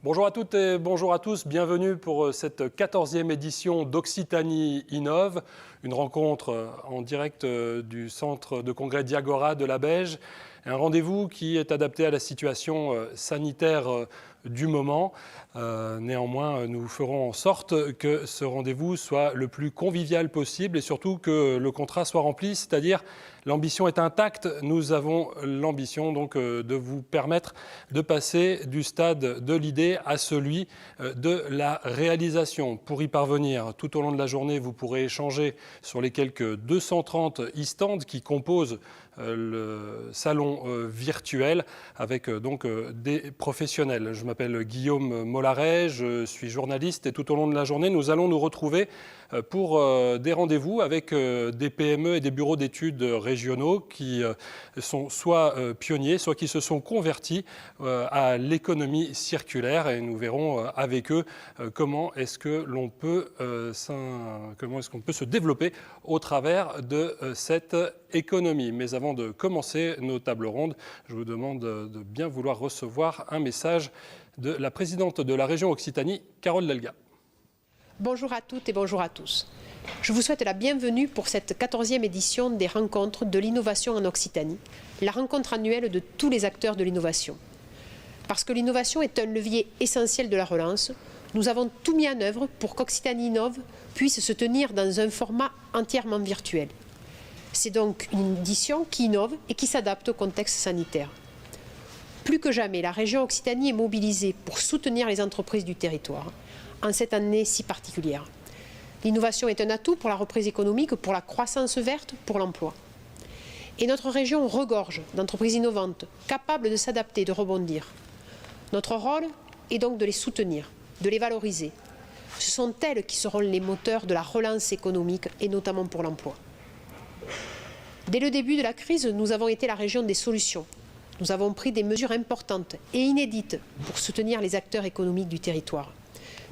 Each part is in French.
Bonjour à toutes et bonjour à tous, bienvenue pour cette 14e édition d'Occitanie Innove, une rencontre en direct du centre de congrès Diagora de la Beige, un rendez-vous qui est adapté à la situation sanitaire du moment. Néanmoins, nous ferons en sorte que ce rendez-vous soit le plus convivial possible et surtout que le contrat soit rempli, c'est-à-dire l'ambition est intacte. Nous avons l'ambition donc de vous permettre de passer du stade de l'idée à celui de la réalisation. Pour y parvenir, tout au long de la journée, vous pourrez échanger sur les quelques 230 e-stands qui composent le salon virtuel avec donc des professionnels. Je m'appelle Guillaume Mollaret, je suis journaliste et tout au long de la journée, nous allons nous retrouver pour des rendez-vous avec des PME et des bureaux d'études régionaux qui sont soit pionniers, soit qui se sont convertis à l'économie circulaire et nous verrons avec eux comment est-ce qu'on peut se développer au travers de cette économie. Mais avant de commencer nos tables rondes, je vous demande de bien vouloir recevoir un message de la présidente de la région Occitanie, Carole Delga. Bonjour à toutes et bonjour à tous. Je vous souhaite la bienvenue pour cette 14e édition des rencontres de l'innovation en Occitanie, la rencontre annuelle de tous les acteurs de l'innovation. Parce que l'innovation est un levier essentiel de la relance, nous avons tout mis en œuvre pour qu'Occitanie Innove puisse se tenir dans un format entièrement virtuel. C'est donc une édition qui innove et qui s'adapte au contexte sanitaire. Plus que jamais, la région Occitanie est mobilisée pour soutenir les entreprises du territoire en cette année si particulière. L'innovation est un atout pour la reprise économique, pour la croissance verte, pour l'emploi. Et notre région regorge d'entreprises innovantes, capables de s'adapter, de rebondir. Notre rôle est donc de les soutenir, de les valoriser. Ce sont elles qui seront les moteurs de la relance économique et notamment pour l'emploi. Dès le début de la crise, nous avons été la région des solutions. Nous avons pris des mesures importantes et inédites pour soutenir les acteurs économiques du territoire,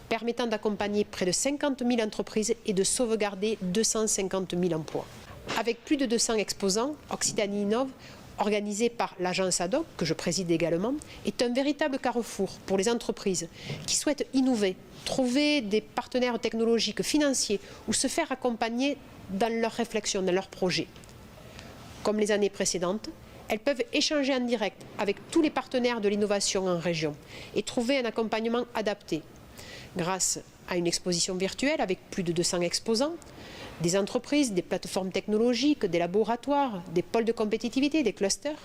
permettant d'accompagner près de 50 000 entreprises et de sauvegarder 250 000 emplois. Avec plus de 200 exposants, Occitanie Innove, organisée par l'agence ADOC, que je préside également, est un véritable carrefour pour les entreprises qui souhaitent innover, trouver des partenaires technologiques, financiers ou se faire accompagner dans leurs réflexions, dans leurs projets. Comme les années précédentes, elles peuvent échanger en direct avec tous les partenaires de l'innovation en région et trouver un accompagnement adapté. Grâce à une exposition virtuelle avec plus de 200 exposants, des entreprises, des plateformes technologiques, des laboratoires, des pôles de compétitivité, des clusters,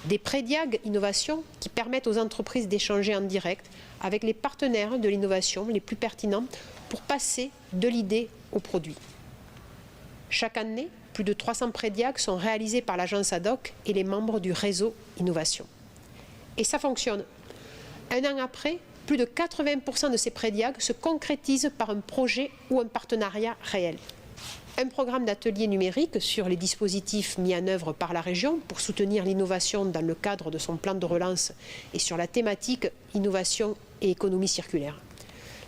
des prédiag innovation qui permettent aux entreprises d'échanger en direct avec les partenaires de l'innovation les plus pertinents pour passer de l'idée au produit. Chaque année, plus de 300 prédiag sont réalisés par l'agence ADOC et les membres du réseau Innovation. Et ça fonctionne. Un an après, plus de 80% de ces prédiag se concrétisent par un projet ou un partenariat réel. Un programme d'ateliers numériques sur les dispositifs mis en œuvre par la région pour soutenir l'innovation dans le cadre de son plan de relance et sur la thématique innovation et économie circulaire.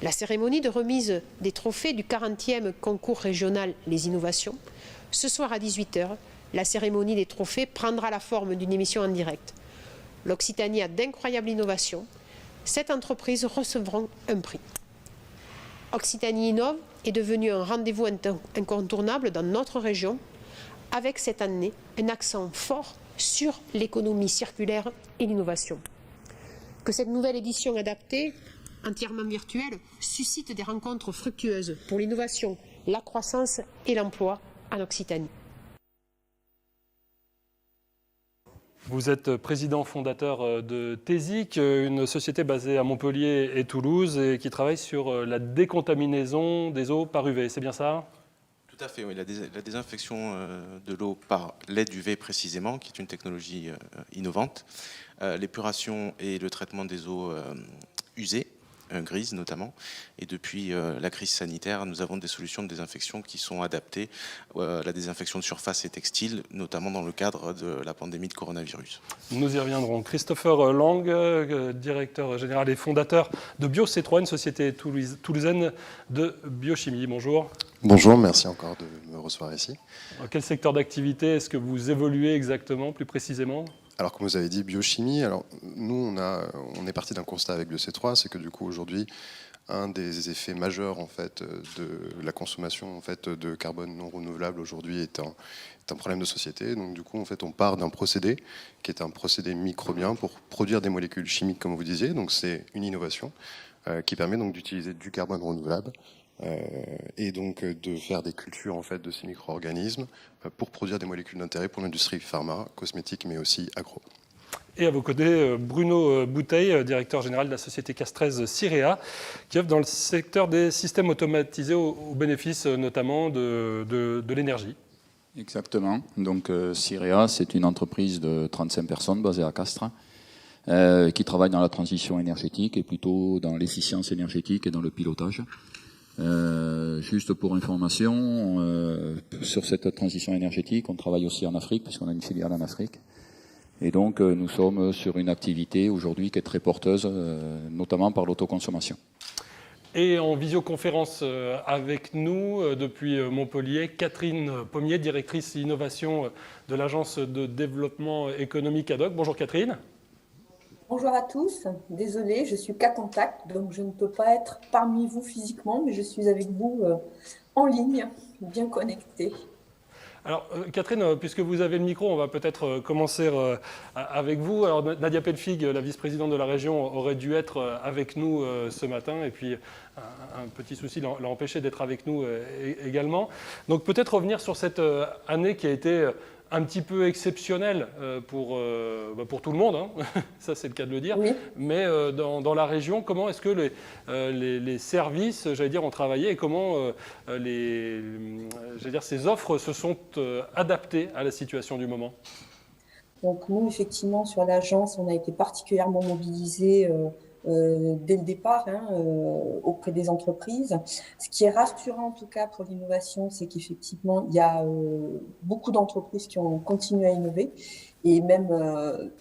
La cérémonie de remise des trophées du 40e concours régional Les Innovations. Ce soir à 18 h, la cérémonie des trophées prendra la forme d'une émission en direct. L'Occitanie a d'incroyables innovations. 7 entreprises recevront un prix. Occitanie Innove est devenu un rendez-vous incontournable dans notre région, avec cette année un accent fort sur l'économie circulaire et l'innovation. Que cette nouvelle édition adaptée, entièrement virtuelle, suscite des rencontres fructueuses pour l'innovation, la croissance et l'emploi en Occitanie. Vous êtes président fondateur de TESIC, une société basée à Montpellier et Toulouse et qui travaille sur la décontaminaison des eaux par UV, c'est bien ça ? Tout à fait, oui. La désinfection de l'eau par l'aide UV précisément, qui est une technologie innovante, l'épuration et le traitement des eaux usées, grises notamment. Et depuis la crise sanitaire, nous avons des solutions de désinfection qui sont adaptées à la désinfection de surface et textile, notamment dans le cadre de la pandémie de coronavirus. Nous y reviendrons. Christopher Lang, directeur général et fondateur de BioC3, une société toulousaine de biochimie. Bonjour. Bonjour, merci encore de me recevoir ici. Dans quel secteur d'activité est-ce que vous évoluez exactement, plus précisément ? Alors, comme vous avez dit, biochimie. Alors, nous, on est parti d'un constat avec le C3, c'est que du coup, aujourd'hui, un des effets majeurs en fait de la consommation en fait de carbone non renouvelable aujourd'hui est un problème de société. Donc du coup en fait on part d'un procédé qui est un procédé microbien pour produire des molécules chimiques comme vous disiez. Donc c'est une innovation qui permet donc d'utiliser du carbone renouvelable et donc de faire des cultures en fait de ces micro-organismes pour produire des molécules d'intérêt pour l'industrie pharma, cosmétique mais aussi agro. Et à vos côtés, Bruno Bouteille, directeur général de la société castraise Cirea, qui œuvre dans le secteur des systèmes automatisés au bénéfice notamment de l'énergie. Exactement. Donc Cirea, c'est une entreprise de 35 personnes basée à Castres, qui travaille dans la transition énergétique et plutôt dans l'efficience énergétique et dans le pilotage. Juste pour information, sur cette transition énergétique, on travaille aussi en Afrique, puisqu'on a une filiale en Afrique. Et donc, nous sommes sur une activité aujourd'hui qui est très porteuse, notamment par l'autoconsommation. Et en visioconférence avec nous, depuis Montpellier, Catherine Pommier, directrice innovation de l'Agence de développement économique ad hoc. Bonjour Catherine. Bonjour à tous. Désolée, je suis qu'à contact, donc je ne peux pas être parmi vous physiquement, mais je suis avec vous en ligne, bien connectée. Alors, Catherine, puisque vous avez le micro, on va peut-être commencer avec vous. Alors, Nadia Pelfig, la vice-présidente de la région, aurait dû être avec nous ce matin, et puis un petit souci l'a empêché d'être avec nous également. Donc, peut-être revenir sur cette année qui a été un petit peu exceptionnelle pour tout le monde, hein. Ça c'est le cas de le dire, oui. Mais dans la région, comment est-ce que les services, j'allais dire, ont travaillé et comment ces offres se sont adaptées à la situation du moment? Donc nous, effectivement, sur l'agence, on a été particulièrement mobilisés dès le départ auprès des entreprises. Ce qui est rassurant en tout cas pour l'innovation, c'est qu'effectivement, il y a beaucoup d'entreprises qui ont continué à innover et même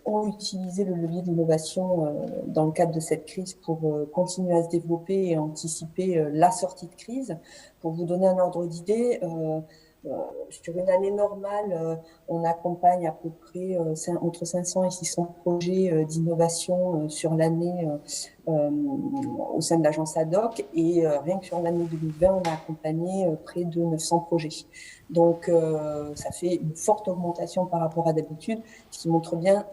ont utilisé le levier de l'innovation dans le cadre de cette crise pour continuer à se développer et anticiper la sortie de crise. Pour vous donner un ordre d'idée, sur une année normale, on accompagne à peu près entre 500 et 600 projets d'innovation sur l'année au sein de l'agence ad hoc, et rien que sur l'année 2020, on a accompagné près de 900 projets. Donc ça fait une forte augmentation par rapport à d'habitude, ce qui montre bien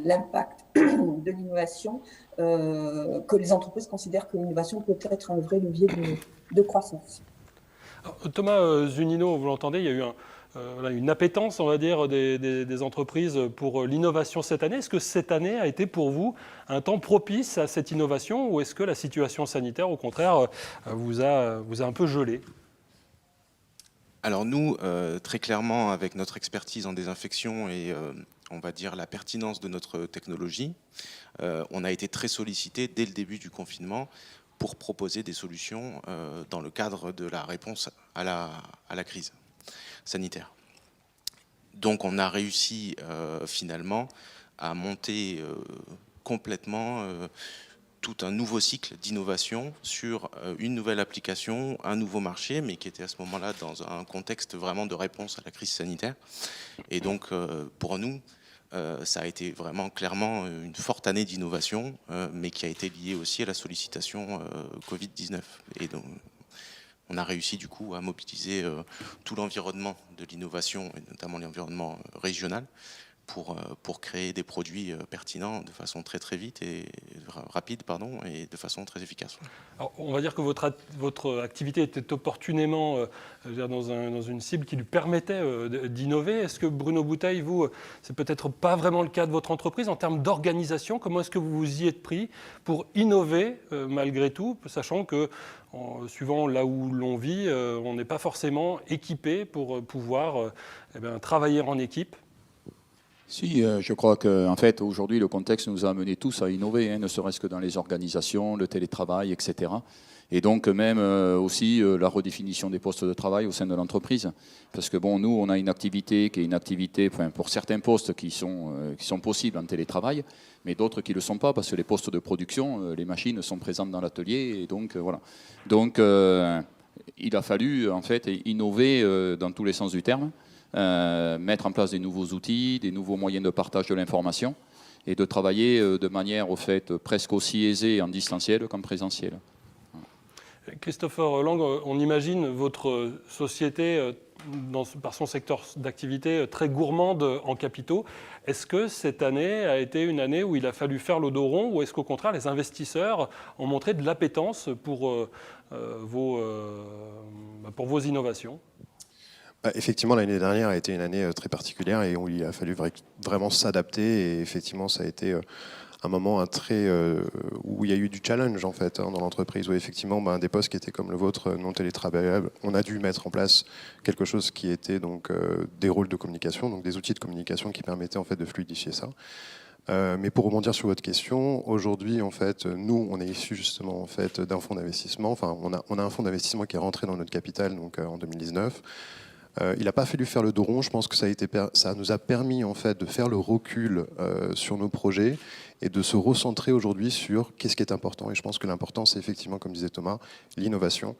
l'impact de l'innovation, que les entreprises considèrent que l'innovation peut être un vrai levier de croissance. Alors, Thomas Zunino, vous l'entendez, il y a eu une appétence, on va dire, des entreprises pour l'innovation cette année. Est-ce que cette année a été pour vous un temps propice à cette innovation, ou est-ce que la situation sanitaire, au contraire, vous a un peu gelé? Alors nous, très clairement, avec notre expertise en désinfection et on va dire la pertinence de notre technologie, on a été très sollicité dès le début du confinement pour proposer des solutions dans le cadre de la réponse à la crise sanitaire. Donc on a réussi finalement à monter complètement tout un nouveau cycle d'innovation sur une nouvelle application, un nouveau marché, mais qui était à ce moment-là dans un contexte vraiment de réponse à la crise sanitaire. Et donc pour nous, ça a été vraiment clairement une forte année d'innovation, mais qui a été liée aussi à la sollicitation Covid-19. Et donc, on a réussi du coup à mobiliser tout l'environnement de l'innovation, et notamment l'environnement régional, pour créer des produits pertinents de façon très très vite et rapide, et de façon très efficace. Alors, on va dire que votre activité était opportunément dans une cible qui lui permettait d'innover. Est-ce que Bruno Bouteille, vous, c'est peut-être pas vraiment le cas de votre entreprise en termes d'organisation? Comment est-ce que vous vous y êtes pris pour innover malgré tout, sachant que suivant là où l'on vit, on n'est pas forcément équipé pour pouvoir travailler en équipe? Si, je crois qu'en fait, aujourd'hui, le contexte nous a amenés tous à innover, ne serait-ce que dans les organisations, le télétravail, etc. Et donc même aussi la redéfinition des postes de travail au sein de l'entreprise. Parce que bon, nous, on a une activité qui est une activité, pour certains postes qui sont possibles en télétravail, mais d'autres qui ne le sont pas, parce que les postes de production, les machines sont présentes dans l'atelier, et donc voilà. Donc il a fallu en fait innover dans tous les sens du terme, mettre en place des nouveaux outils, des nouveaux moyens de partage de l'information et de travailler de manière au fait presque aussi aisée en distanciel qu'en présentiel. Christopher Lang, on imagine votre société, par son secteur d'activité, très gourmande en capitaux. Est-ce que cette année a été une année où il a fallu faire le dos rond, ou est-ce qu'au contraire, les investisseurs ont montré de l'appétence pour vos innovations ? Effectivement, l'année dernière a été une année très particulière et où il a fallu vraiment s'adapter. Et effectivement, ça a été un moment où il y a eu du challenge en fait dans l'entreprise, où effectivement des postes qui étaient comme le vôtre non télétravaillables, on a dû mettre en place quelque chose qui était donc des rôles de communication, donc des outils de communication qui permettaient en fait de fluidifier ça. Mais pour rebondir sur votre question, aujourd'hui en fait, nous on est issus justement en fait d'un fonds d'investissement. Enfin, on a un fonds d'investissement qui est rentré dans notre capital donc en 2019. Il n'a pas fallu faire le dos rond. Je pense que ça nous a permis en fait de faire le recul sur nos projets et de se recentrer aujourd'hui sur qu'est-ce qui est important. Et je pense que l'important, c'est effectivement, comme disait Thomas, l'innovation.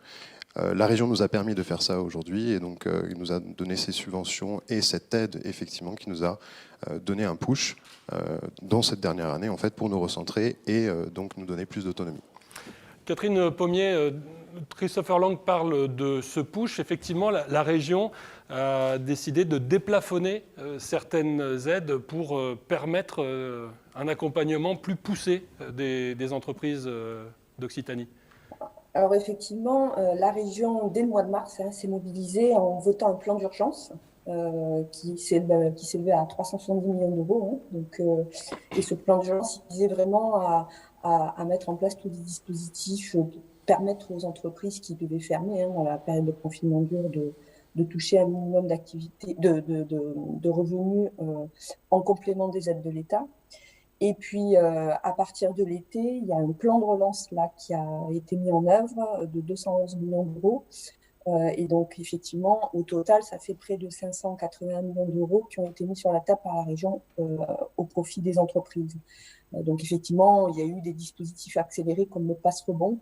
La région nous a permis de faire ça aujourd'hui et donc il nous a donné ces subventions et cette aide effectivement qui nous a donné un push dans cette dernière année en fait pour nous recentrer et donc nous donner plus d'autonomie. Catherine Pommier, Christopher Lang parle de ce push. Effectivement, la région a décidé de déplafonner certaines aides pour permettre un accompagnement plus poussé des entreprises d'Occitanie. Alors effectivement, la région, dès le mois de mars, s'est mobilisée en votant un plan d'urgence qui s'élevait à 370 millions d'euros. Et ce plan d'urgence, il visait vraiment à mettre en place tous les dispositifs pour permettre aux entreprises qui devaient fermer dans la période de confinement dur de toucher un minimum d'activité, de revenus en complément des aides de l'État. Et puis, à partir de l'été, il y a un plan de relance là qui a été mis en œuvre de 211 millions d'euros. Et donc, effectivement, au total, ça fait près de 580 millions d'euros qui ont été mis sur la table par la région au profit des entreprises. Donc, effectivement, il y a eu des dispositifs accélérés comme le passe-rebond.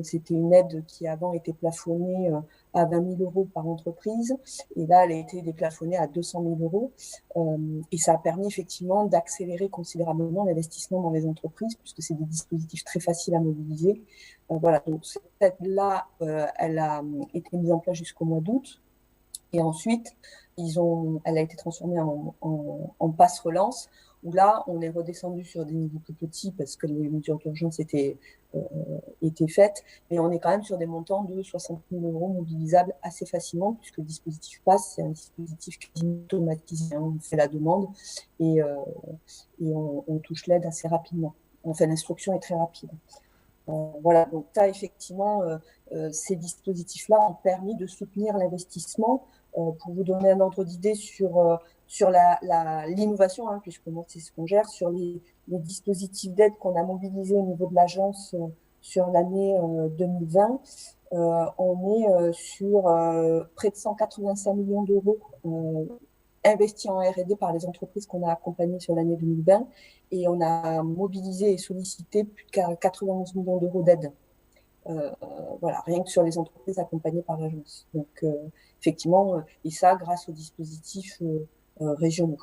C'était une aide qui avant était plafonnée à 20 000 euros par entreprise et là elle a été déplafonnée à 200 000 euros et ça a permis effectivement d'accélérer considérablement l'investissement dans les entreprises puisque c'est des dispositifs très faciles à mobiliser. Voilà, donc cette aide-là, elle a été mise en place jusqu'au mois d'août et ensuite elle a été transformée en passe relance où là on est redescendu sur des niveaux plus petits parce que les mesures d'urgence étaient faites, mais on est quand même sur des montants de 60 000 euros mobilisables assez facilement, puisque le dispositif PASS, c'est un dispositif quasi automatisé. On fait la demande et on touche l'aide assez rapidement. Enfin, l'instruction est très rapide. Voilà, donc ça, effectivement, ces dispositifs-là ont permis de soutenir l'investissement. Pour vous donner un ordre d'idée sur l'innovation, puisque moi, c'est ce qu'on gère, sur les dispositifs d'aide qu'on a mobilisés au niveau de l'agence sur l'année 2020, on est sur près de 185 millions d'euros investis en R&D par les entreprises qu'on a accompagnées sur l'année 2020 et on a mobilisé et sollicité plus de 91 millions d'euros d'aide. Voilà, rien que sur les entreprises accompagnées par l'agence. Donc, effectivement, et ça grâce aux dispositifs régionaux.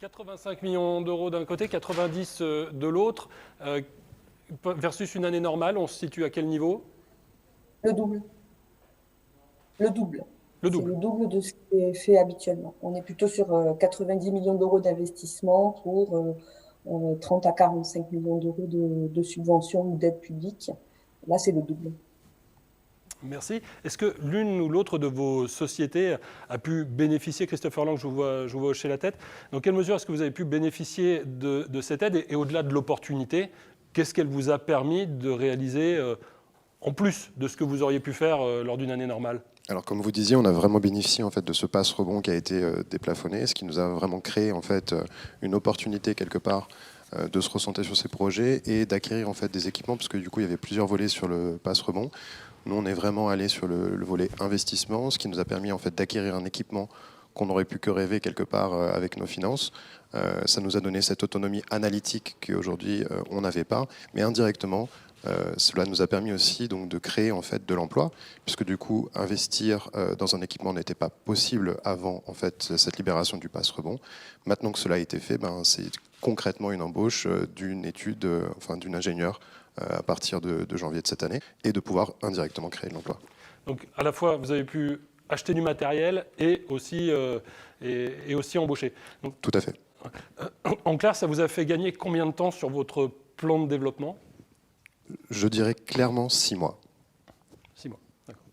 85 millions d'euros d'un côté, 90 de l'autre, versus une année normale, on se situe à quel niveau ? Le double. Le double. Le C'est double. le double de ce qui est fait habituellement. On est plutôt sur 90 millions d'euros d'investissement pour 30 à 45 millions d'euros de subventions ou d'aides publiques. Là, c'est le double. Merci. Est-ce que l'une ou l'autre de vos sociétés a pu bénéficier, Christopher Lang, je vous vois hocher la tête, dans quelle mesure est-ce que vous avez pu bénéficier de cette aide et au-delà de l'opportunité, qu'est-ce qu'elle vous a permis de réaliser en plus de ce que vous auriez pu faire lors d'une année normale ? Alors, comme vous disiez, on a vraiment bénéficié en fait de ce passe-rebond qui a été déplafonné, ce qui nous a vraiment créé en fait une opportunité quelque part de se recentrer sur ces projets et d'acquérir en fait des équipements, parce que du coup il y avait plusieurs volets sur le passe-rebond. Nous, on est vraiment allé sur le volet investissement, ce qui nous a permis en fait d'acquérir un équipement qu'on n'aurait pu que rêver quelque part avec nos finances. Ça nous a donné cette autonomie analytique qu'aujourd'hui on n'avait pas, mais indirectement, Cela nous a permis aussi donc, de créer en fait, de l'emploi, puisque du coup, investir dans un équipement n'était pas possible avant en fait, cette libération du pass rebond. Maintenant que cela a été fait, c'est concrètement une embauche d'une étude, d'une ingénieure à partir de janvier de cette année, et de pouvoir indirectement créer de l'emploi. Donc à la fois, vous avez pu acheter du matériel et aussi embaucher. Donc, tout à fait. En clair, ça vous a fait gagner combien de temps sur votre plan de développement? Je dirais clairement 6 mois. 6 mois, d'accord.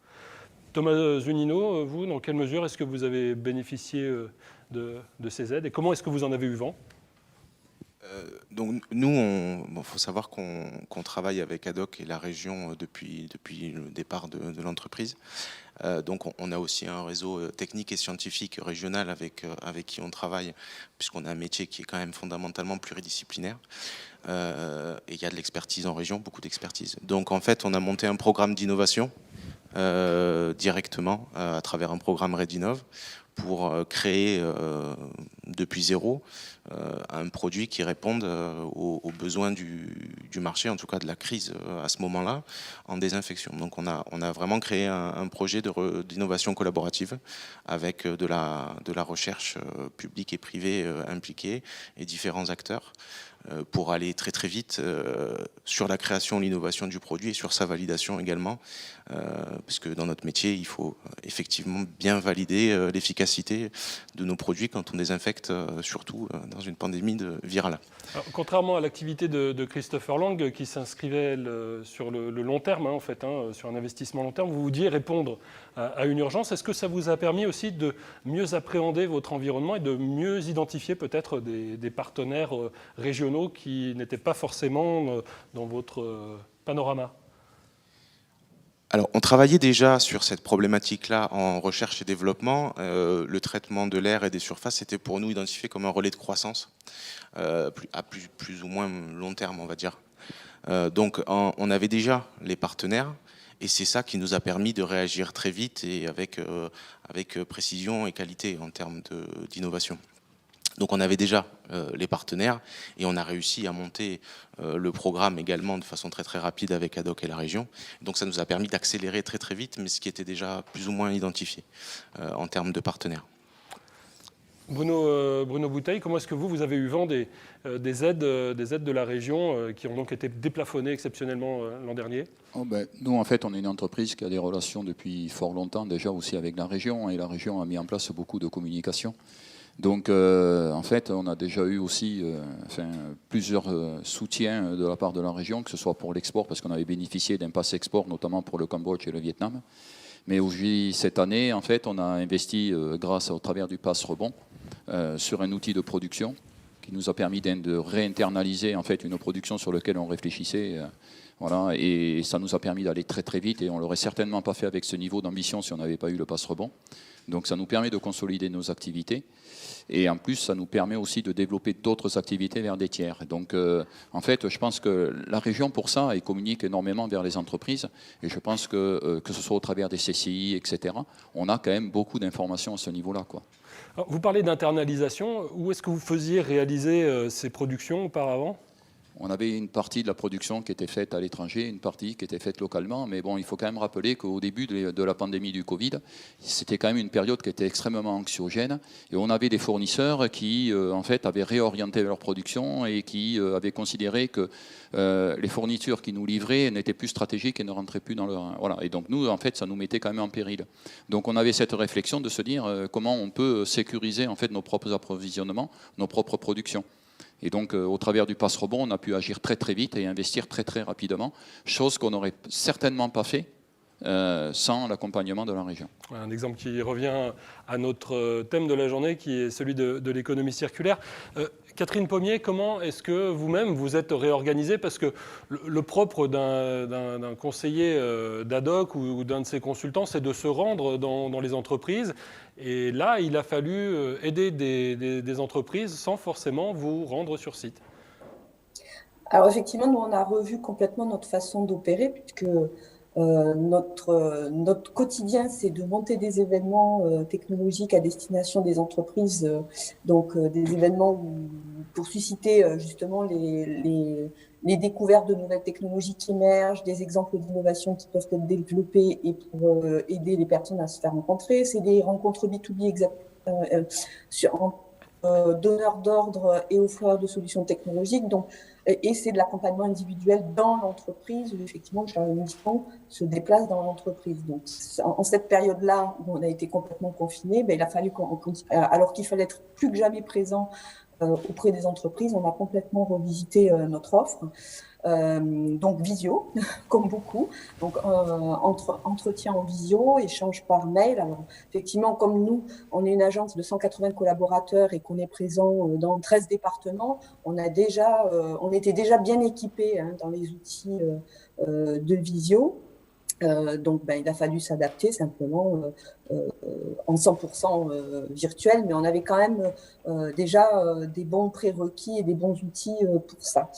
Thomas Zunino, vous, dans quelle mesure est-ce que vous avez bénéficié de ces aides et comment est-ce que vous en avez eu vent? Donc nous, faut savoir qu'on travaille avec ADOC et la région depuis le départ de l'entreprise. Donc on a aussi un réseau technique et scientifique régional avec qui on travaille, puisqu'on a un métier qui est quand même fondamentalement pluridisciplinaire. Et il y a de l'expertise en région, beaucoup d'expertise. Donc en fait, on a monté un programme d'innovation directement à travers un programme RedInnov pour créer depuis zéro un produit qui réponde aux besoins du marché, en tout cas de la crise à ce moment-là, en désinfection. Donc on a vraiment créé un projet d'innovation collaborative avec de la recherche publique et privée impliquée et différents acteurs pour aller très très vite sur la création, l'innovation du produit et sur sa validation également, puisque dans notre métier, il faut effectivement bien valider l'efficacité de nos produits quand on désinfecte, surtout dans une pandémie virale. Alors, contrairement à l'activité de Christopher Lang, qui s'inscrivait sur le long terme, sur un investissement long terme, vous vouliez répondre à une urgence. Est-ce que ça vous a permis aussi de mieux appréhender votre environnement et de mieux identifier peut-être des partenaires régionaux qui n'étaient pas forcément dans votre panorama? Alors, on travaillait déjà sur cette problématique-là en recherche et développement. Le traitement de l'air et des surfaces était pour nous identifié comme un relais de croissance à plus ou moins long terme, on va dire. Donc, on avait déjà les partenaires et c'est ça qui nous a permis de réagir très vite et avec précision et qualité en termes d'innovation. Donc on avait déjà les partenaires et on a réussi à monter le programme également de façon très très rapide avec ADOC et la région. Donc ça nous a permis d'accélérer très très vite, mais ce qui était déjà plus ou moins identifié en termes de partenaires. Bruno Bouteille, comment est-ce que vous avez eu vent des aides de la région qui ont donc été déplafonnées exceptionnellement l'an dernier? Nous, en fait, on est une entreprise qui a des relations depuis fort longtemps déjà aussi avec la région, et la région a mis en place beaucoup de communication. Donc, en fait, on a déjà eu aussi plusieurs soutiens de la part de la région, que ce soit pour l'export, parce qu'on avait bénéficié d'un pass export, notamment pour le Cambodge et le Vietnam. Mais aujourd'hui, cette année, en fait, on a investi, grâce au travers du pass rebond, sur un outil de production qui nous a permis de réinternaliser en fait une production sur laquelle on réfléchissait. Voilà, et ça nous a permis d'aller très très vite, et on ne l'aurait certainement pas fait avec ce niveau d'ambition si on n'avait pas eu le pass rebond. Donc ça nous permet de consolider nos activités. Et en plus, ça nous permet aussi de développer d'autres activités vers des tiers. Donc, en fait, je pense que la région, pour ça, elle communique énormément vers les entreprises. Et je pense que ce soit au travers des CCI, etc., on a quand même beaucoup d'informations à ce niveau-là, quoi. Alors, vous parlez d'internalisation. Où est-ce que vous faisiez réaliser ces productions auparavant ? On avait une partie de la production qui était faite à l'étranger, une partie qui était faite localement. Mais bon, il faut quand même rappeler qu'au début de la pandémie du Covid, c'était quand même une période qui était extrêmement anxiogène. Et on avait des fournisseurs qui, en fait, avaient réorienté leur production et qui avaient considéré que les fournitures qui nous livraient n'étaient plus stratégiques et ne rentraient plus dans leur... Voilà. Et donc nous, en fait, ça nous mettait quand même en péril. Donc on avait cette réflexion de se dire comment on peut sécuriser en fait nos propres approvisionnements, nos propres productions. Et donc, au travers du pass rebond, on a pu agir très très vite et investir très très rapidement, chose qu'on n'aurait certainement pas fait sans l'accompagnement de la région. Un exemple qui revient à notre thème de la journée, qui est celui de l'économie circulaire. Catherine Pommier, comment est-ce que vous-même vous êtes réorganisée? Parce que le propre d'un conseiller d'ADOC ou d'un de ses consultants, c'est de se rendre dans les entreprises. Et là, il a fallu aider des entreprises sans forcément vous rendre sur site. Alors effectivement, nous, on a revu complètement notre façon d'opérer, puisque Notre quotidien, c'est de monter des événements technologiques à destination des entreprises, des événements pour susciter justement les découvertes de nouvelles technologies qui émergent, des exemples d'innovation qui peuvent être développés et pour aider les personnes à se faire rencontrer. C'est des rencontres B2B donneurs d'ordre et offreurs de solutions technologiques. Et c'est de l'accompagnement individuel dans l'entreprise où effectivement Charles Mission se déplace dans l'entreprise. Donc en cette période-là où on a été complètement confiné, il a fallu alors qu'il fallait être plus que jamais présent auprès des entreprises, on a complètement revisité notre offre. Donc visio, comme beaucoup, donc entretien en visio, échange par mail. Alors effectivement, comme nous, on est une agence de 180 collaborateurs et qu'on est présent dans 13 départements, on était déjà bien équipés dans les outils de visio. Il a fallu s'adapter simplement en 100% virtuel, mais on avait quand même déjà des bons prérequis et des bons outils pour ça.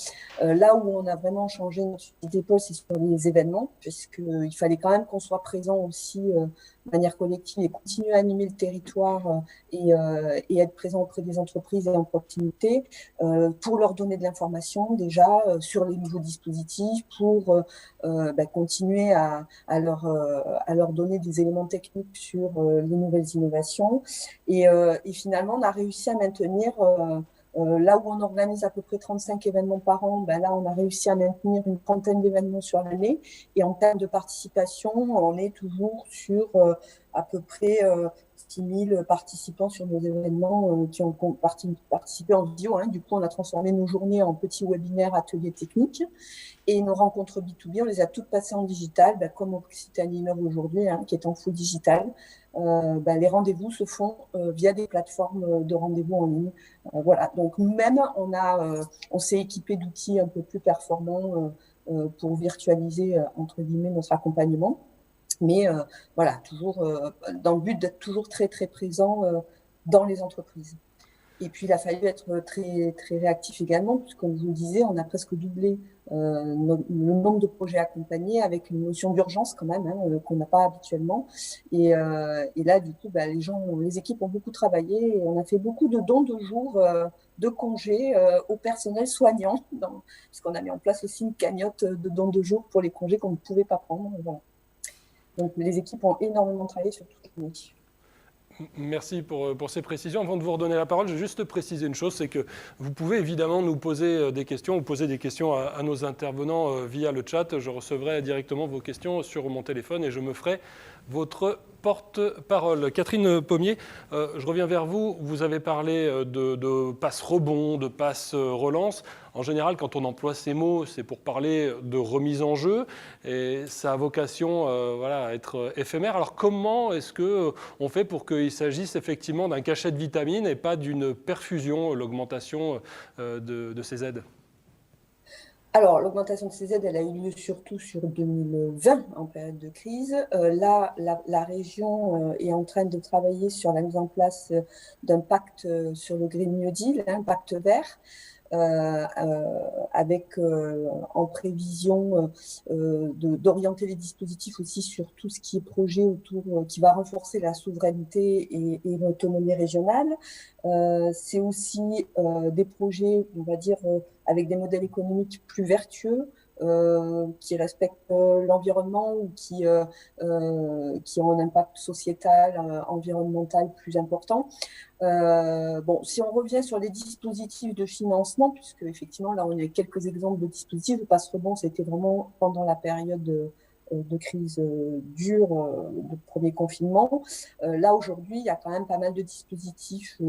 Là où on a vraiment changé notre fusil d'épaule, c'est sur les événements, puisqu'il fallait quand même qu'on soit présent aussi de manière collective et continuer à animer le territoire et être présent auprès des entreprises et en proximité pour leur donner de l'information déjà sur les nouveaux dispositifs, pour continuer à leur donner des éléments techniques sur les nouvelles innovations. Et finalement, on a réussi à maintenir, là où on organise à peu près 35 événements par an, là, on a réussi à maintenir une trentaine d'événements sur l'année. Et en termes de participation, on est toujours sur à peu près 6 000 participants sur nos événements qui ont participé en vidéo. Du coup, on a transformé nos journées en petits webinaires, ateliers techniques. Et nos rencontres B2B, on les a toutes passées en digital, comme Occitanie Innov aujourd'hui, qui est en full digital. Les rendez-vous se font via des plateformes de rendez-vous en ligne. Voilà. Donc nous-mêmes, on s'est équipé d'outils un peu plus performants pour virtualiser entre guillemets notre accompagnement. Mais voilà, toujours dans le but d'être toujours très très présent dans les entreprises. Et puis, il a fallu être très, très réactif également, puisque, comme je vous le disais, on a presque doublé le nombre de projets accompagnés avec une notion d'urgence quand même, qu'on n'a pas habituellement. Et là, du coup, les équipes ont beaucoup travaillé et on a fait beaucoup de dons de jours, de congés au personnel soignant, puisqu'on a mis en place aussi une cagnotte de dons de jours pour les congés qu'on ne pouvait pas prendre. Voilà. Donc, les équipes ont énormément travaillé sur toute l'année. Merci pour ces précisions. Avant de vous redonner la parole, je vais juste préciser une chose, c'est que vous pouvez évidemment nous poser des questions ou poser des questions à nos intervenants via le chat. Je recevrai directement vos questions sur mon téléphone et je me ferai votre porte-parole. Catherine Pommier, je reviens vers vous. Vous avez parlé de passe rebond, de passe relance. En général, quand on emploie ces mots, c'est pour parler de remise en jeu et ça a vocation à être éphémère. Alors comment est-ce qu'on fait pour qu'il s'agisse effectivement d'un cachet de vitamines et pas d'une perfusion, l'augmentation de ces aides ? Alors, l'augmentation de ces aides, elle a eu lieu surtout sur 2020, en période de crise. Là, la région est en train de travailler sur la mise en place d'un pacte sur le Green New Deal, un pacte vert, avec en prévision d'orienter les dispositifs aussi sur tout ce qui est projet autour, qui va renforcer la souveraineté et l'autonomie régionale. C'est aussi des projets, on va dire, avec des modèles économiques plus vertueux, qui respectent l'environnement ou qui ont un impact sociétal, environnemental plus important. Si on revient sur les dispositifs de financement, puisque effectivement là on a quelques exemples de dispositifs, le passe rebond c'était vraiment pendant la période de crise dure, de premier confinement. Là aujourd'hui il y a quand même pas mal de dispositifs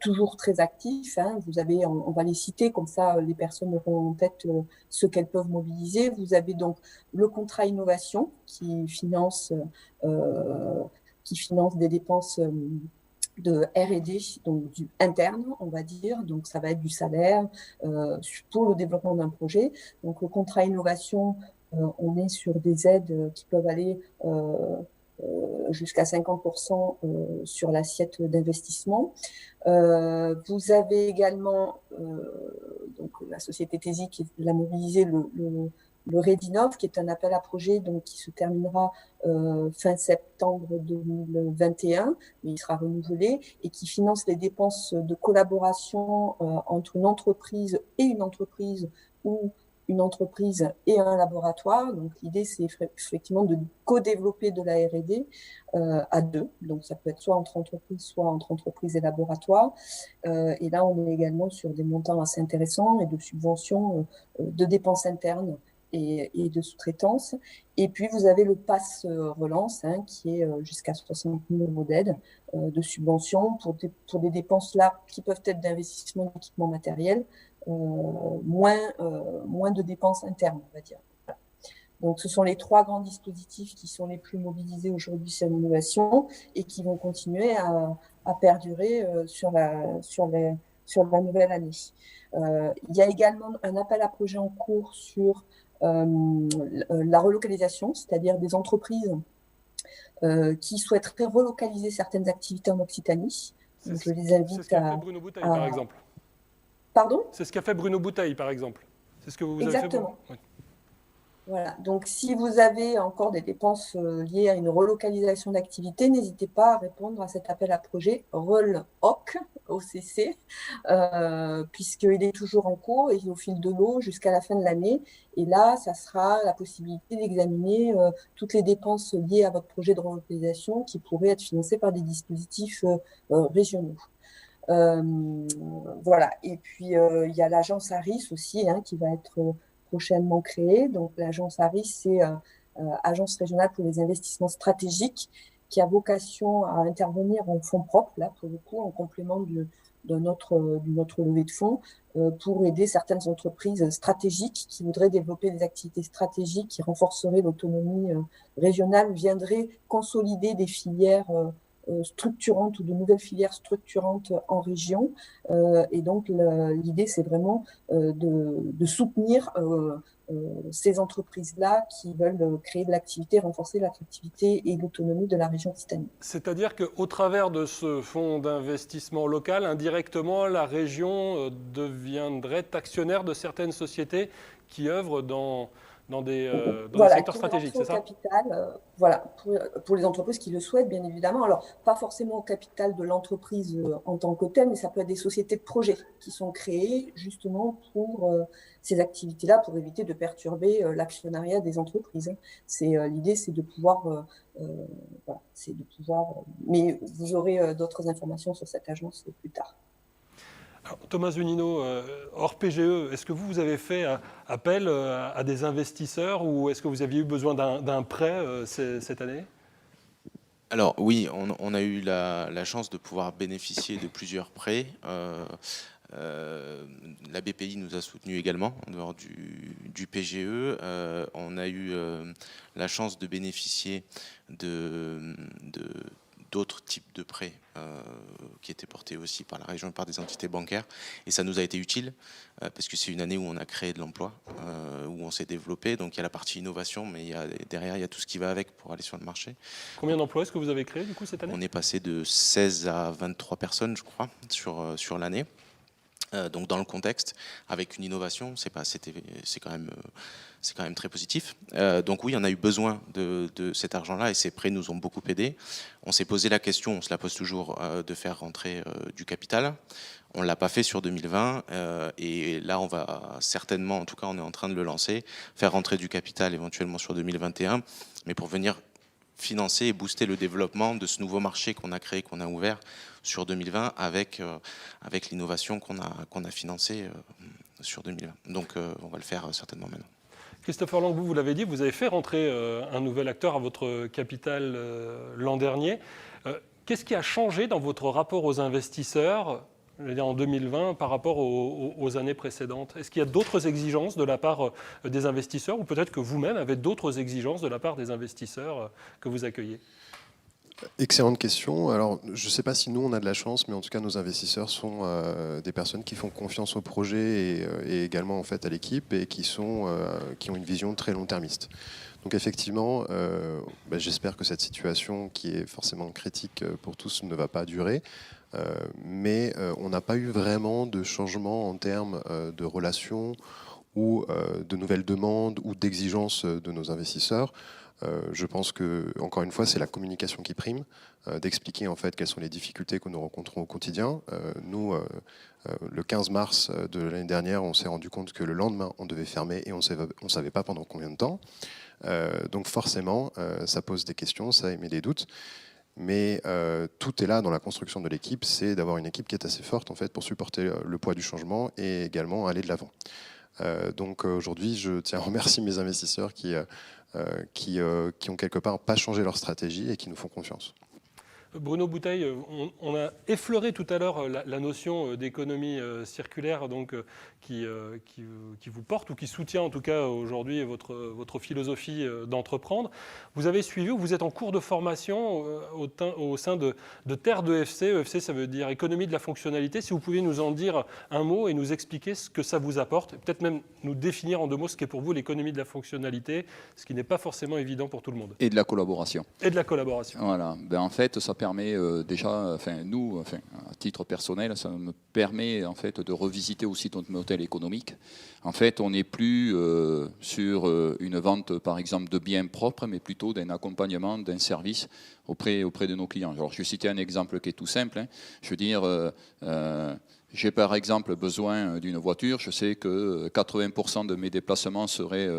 toujours très actifs. Vous avez, on va les citer, comme ça les personnes auront en tête ce qu'elles peuvent mobiliser. Vous avez donc le contrat innovation qui finance des dépenses de R&D, donc du interne, on va dire. Donc ça va être du salaire pour le développement d'un projet. Donc le contrat innovation, on est sur des aides qui peuvent aller jusqu'à 50% sur l'assiette d'investissement. Vous avez également donc la société TESI qui l'a mobilisé le Redinov, qui est un appel à projet donc, qui se terminera fin septembre 2021, mais il sera renouvelé, et qui finance les dépenses de collaboration entre une entreprise et une entreprise ou une entreprise et un laboratoire. Donc l'idée, c'est effectivement de co-développer de la R&D à deux. Donc ça peut être soit entre entreprises et laboratoires. Et là, on est également sur des montants assez intéressants et de subventions de dépenses internes et de sous-traitance. Et puis, vous avez le pass relance, qui est jusqu'à 60 000 € d'aide de subventions pour des dépenses là qui peuvent être d'investissement d'équipement matériel, moins de dépenses internes, on va dire. Voilà. Donc, ce sont les 3 grands dispositifs qui sont les plus mobilisés aujourd'hui sur l'innovation et qui vont continuer à perdurer sur la nouvelle année. Il y a également un appel à projet en cours sur la relocalisation, c'est-à-dire des entreprises qui souhaiteraient relocaliser certaines activités en Occitanie. Donc, je les invite c'est ce qu'a fait Bruno Bouteille, par exemple. Pardon ? C'est ce qu'a fait Bruno Bouteille, par exemple. C'est ce que vous avez fait. Exactement. Oui. Voilà. Donc, si vous avez encore des dépenses liées à une relocalisation d'activité, n'hésitez pas à répondre à cet appel à projet RELOC, OCC, puisqu'il est toujours en cours et au fil de l'eau jusqu'à la fin de l'année. Et là, ça sera la possibilité d'examiner toutes les dépenses liées à votre projet de relocalisation qui pourraient être financées par des dispositifs régionaux. Voilà. Et puis, il y a l'agence ARIS aussi, qui va être prochainement créée. Donc, l'agence ARIS, c'est Agence régionale pour les investissements stratégiques, qui a vocation à intervenir en fonds propres, là, pour le coup, en complément de notre levée de fonds, pour aider certaines entreprises stratégiques qui voudraient développer des activités stratégiques qui renforceraient l'autonomie régionale, viendraient consolider des filières structurantes ou de nouvelles filières structurantes en région. Et donc, l'idée, c'est vraiment de soutenir ces entreprises-là qui veulent créer de l'activité, renforcer l'attractivité et l'autonomie de la région Occitanie. C'est-à-dire qu'au travers de ce fonds d'investissement local, indirectement, la région deviendrait actionnaire de certaines sociétés qui œuvrent dans des secteurs stratégiques, c'est ça ? Capital, voilà, pour les entreprises qui le souhaitent, bien évidemment. Alors, pas forcément au capital de l'entreprise en tant que telle, mais ça peut être des sociétés de projets qui sont créées justement pour ces activités-là, pour éviter de perturber l'actionnariat des entreprises. L'idée, c'est de pouvoir... mais vous aurez d'autres informations sur cette agence plus tard. Alors, Thomas Zunino, hors PGE, est-ce que vous avez fait appel à des investisseurs ou est-ce que vous aviez eu besoin d'un prêt cette année ? Alors oui, on a eu la chance de pouvoir bénéficier de plusieurs prêts. La BPI nous a soutenus également en dehors du PGE. On a eu la chance de bénéficier d'autres types de prêts qui étaient portés aussi par la région et par des entités bancaires. Et ça nous a été utile parce que c'est une année où on a créé de l'emploi, où on s'est développé. Donc il y a la partie innovation, mais derrière, il y a tout ce qui va avec pour aller sur le marché. Combien d'emplois est-ce que vous avez créé du coup cette année ? On est passé de 16 à 23 personnes, je crois, sur l'année. Donc dans le contexte, avec une innovation, c'est quand même très positif. Donc oui, on a eu besoin de cet argent-là et ces prêts nous ont beaucoup aidés. On s'est posé la question, on se la pose toujours, de faire rentrer du capital. On ne l'a pas fait sur 2020 et là on va certainement, en tout cas on est en train de le lancer, faire rentrer du capital éventuellement sur 2021, mais pour venir financer et booster le développement de ce nouveau marché qu'on a créé, qu'on a ouvert sur 2020 avec l'innovation qu'on a financée sur 2020. Donc on va le faire certainement maintenant. Christopher Lang, vous l'avez dit, vous avez fait rentrer un nouvel acteur à votre capital l'an dernier. Qu'est-ce qui a changé dans votre rapport aux investisseurs en 2020 par rapport aux années précédentes ? Est-ce qu'il y a d'autres exigences de la part des investisseurs ou peut-être que vous-même avez d'autres exigences de la part des investisseurs que vous accueillez ? Excellente question. Alors, je ne sais pas si nous, on a de la chance, mais en tout cas, nos investisseurs sont des personnes qui font confiance au projet et également en fait, à l'équipe et qui ont une vision très long-termiste. Donc effectivement, j'espère que cette situation, qui est forcément critique pour tous, ne va pas durer. Mais on n'a pas eu vraiment de changement en termes de relations ou de nouvelles demandes ou d'exigences de nos investisseurs. Je pense que, encore une fois, c'est la communication qui prime, d'expliquer en fait quelles sont les difficultés que nous rencontrons au quotidien. Nous, le 15 mars de l'année dernière, on s'est rendu compte que le lendemain, on devait fermer et on ne savait pas pendant combien de temps. Donc forcément, ça pose des questions, ça émet des doutes. Mais tout est là dans la construction de l'équipe, c'est d'avoir une équipe qui est assez forte en fait pour supporter le poids du changement et également aller de l'avant. Donc aujourd'hui, je tiens à remercier mes investisseurs qui ont quelque part pas changé leur stratégie et qui nous font confiance. Bruno Bouteille, on a effleuré tout à l'heure la notion d'économie circulaire donc, qui vous porte ou qui soutient en tout cas aujourd'hui votre philosophie d'entreprendre. Vous avez suivi ou vous êtes en cours de formation au sein de Terre de EFC. EFC, ça veut dire économie de la fonctionnalité. Si vous pouviez nous en dire un mot et nous expliquer ce que ça vous apporte, peut-être même nous définir en 2 mots ce qu'est pour vous l'économie de la fonctionnalité, ce qui n'est pas forcément évident pour tout le monde. Et de la collaboration. Et de la collaboration. Voilà. En fait, ça permet déjà, nous, à titre personnel, ça me permet en fait de revisiter aussi notre modèle économique. En fait, on n'est plus sur une vente, par exemple, de biens propres, mais plutôt d'un accompagnement, d'un service auprès de nos clients. Alors, je vais citer un exemple qui est tout simple. Je veux dire, j'ai par exemple besoin d'une voiture. Je sais que 80% de mes déplacements seraient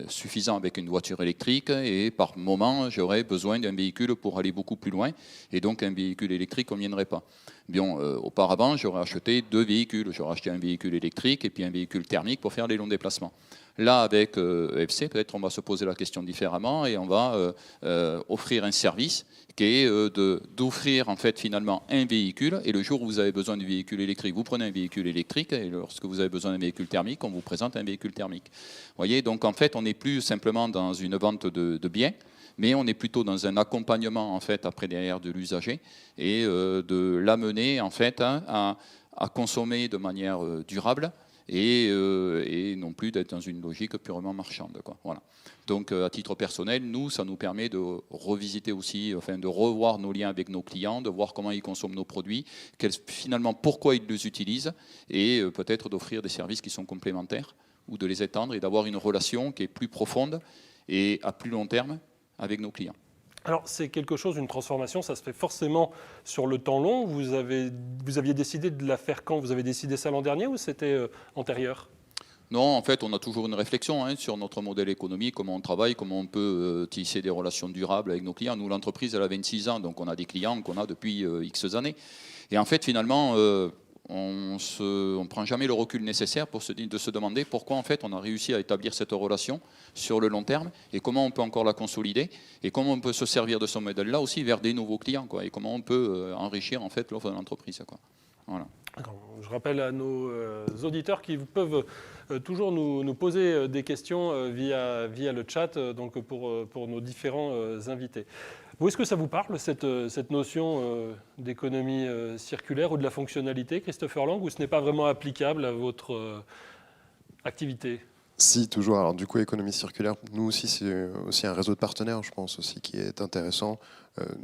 suffisants avec une voiture électrique et par moment, j'aurais besoin d'un véhicule pour aller beaucoup plus loin et donc un véhicule électrique ne conviendrait pas. Bien, auparavant, j'aurais acheté 2 véhicules. J'aurais acheté un véhicule électrique et puis un véhicule thermique pour faire les longs déplacements. Là, avec EFC, peut-être on va se poser la question différemment et on va offrir un service qui est d'offrir en fait finalement un véhicule. Et le jour où vous avez besoin du véhicule électrique, vous prenez un véhicule électrique. Et lorsque vous avez besoin d'un véhicule thermique, on vous présente un véhicule thermique. Vous voyez, donc en fait, on n'est plus simplement dans une vente de biens, mais on est plutôt dans un accompagnement en fait après derrière de l'usager et de l'amener en fait à consommer de manière durable. Et non plus d'être dans une logique purement marchande, quoi. Voilà. Donc, à titre personnel, nous, ça nous permet de revisiter aussi, de revoir nos liens avec nos clients, de voir comment ils consomment nos produits, finalement, pourquoi ils les utilisent, et peut-être d'offrir des services qui sont complémentaires ou de les étendre et d'avoir une relation qui est plus profonde et à plus long terme avec nos clients. Alors, c'est quelque chose, une transformation, ça se fait forcément sur le temps long. Vous aviez décidé de la faire quand? Vous avez décidé ça l'an dernier ou c'était antérieur? Non, en fait, on a toujours une réflexion sur notre modèle économique, comment on travaille, comment on peut tisser des relations durables avec nos clients. Nous, l'entreprise, elle a 26 ans, donc on a des clients qu'on a depuis X années. Et en fait, finalement, on ne prend jamais le recul nécessaire pour se demander pourquoi en fait on a réussi à établir cette relation sur le long terme et comment on peut encore la consolider et comment on peut se servir de ce modèle-là aussi vers des nouveaux clients, quoi, et comment on peut enrichir en fait l'offre de l'entreprise, quoi. Voilà. Je rappelle à nos auditeurs qui peuvent toujours nous poser des questions via le chat donc pour nos différents invités. Où est-ce que ça vous parle, cette notion d'économie circulaire ou de la fonctionnalité, Christopher Lang, ou ce n'est pas vraiment applicable à votre activité? Si, toujours. Alors du coup, économie circulaire, nous aussi, c'est aussi un réseau de partenaires, je pense, aussi, qui est intéressant.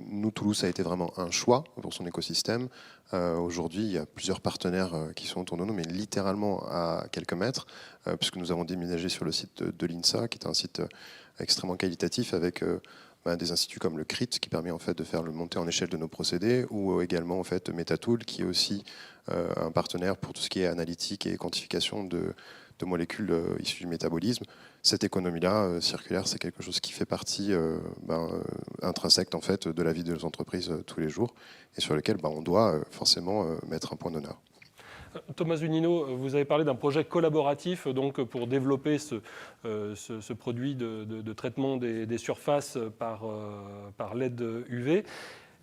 Nous, Toulouse, ça a été vraiment un choix pour son écosystème. Aujourd'hui, il y a plusieurs partenaires qui sont autour de nous, mais littéralement à quelques mètres, puisque nous avons déménagé sur le site de l'INSA, qui est un site extrêmement qualitatif avec des instituts comme le CRIT, qui permet en fait de faire le montée en échelle de nos procédés, ou également en fait Metatool, qui est aussi un partenaire pour tout ce qui est analytique et quantification de molécules issues du métabolisme. Cette économie-là, circulaire, c'est quelque chose qui fait partie intrinsèque en fait, de la vie de nos entreprises tous les jours et sur lequel on doit forcément mettre un point d'honneur. Thomas Zunino, vous avez parlé d'un projet collaboratif donc, pour développer ce produit de traitement des surfaces par LED UV.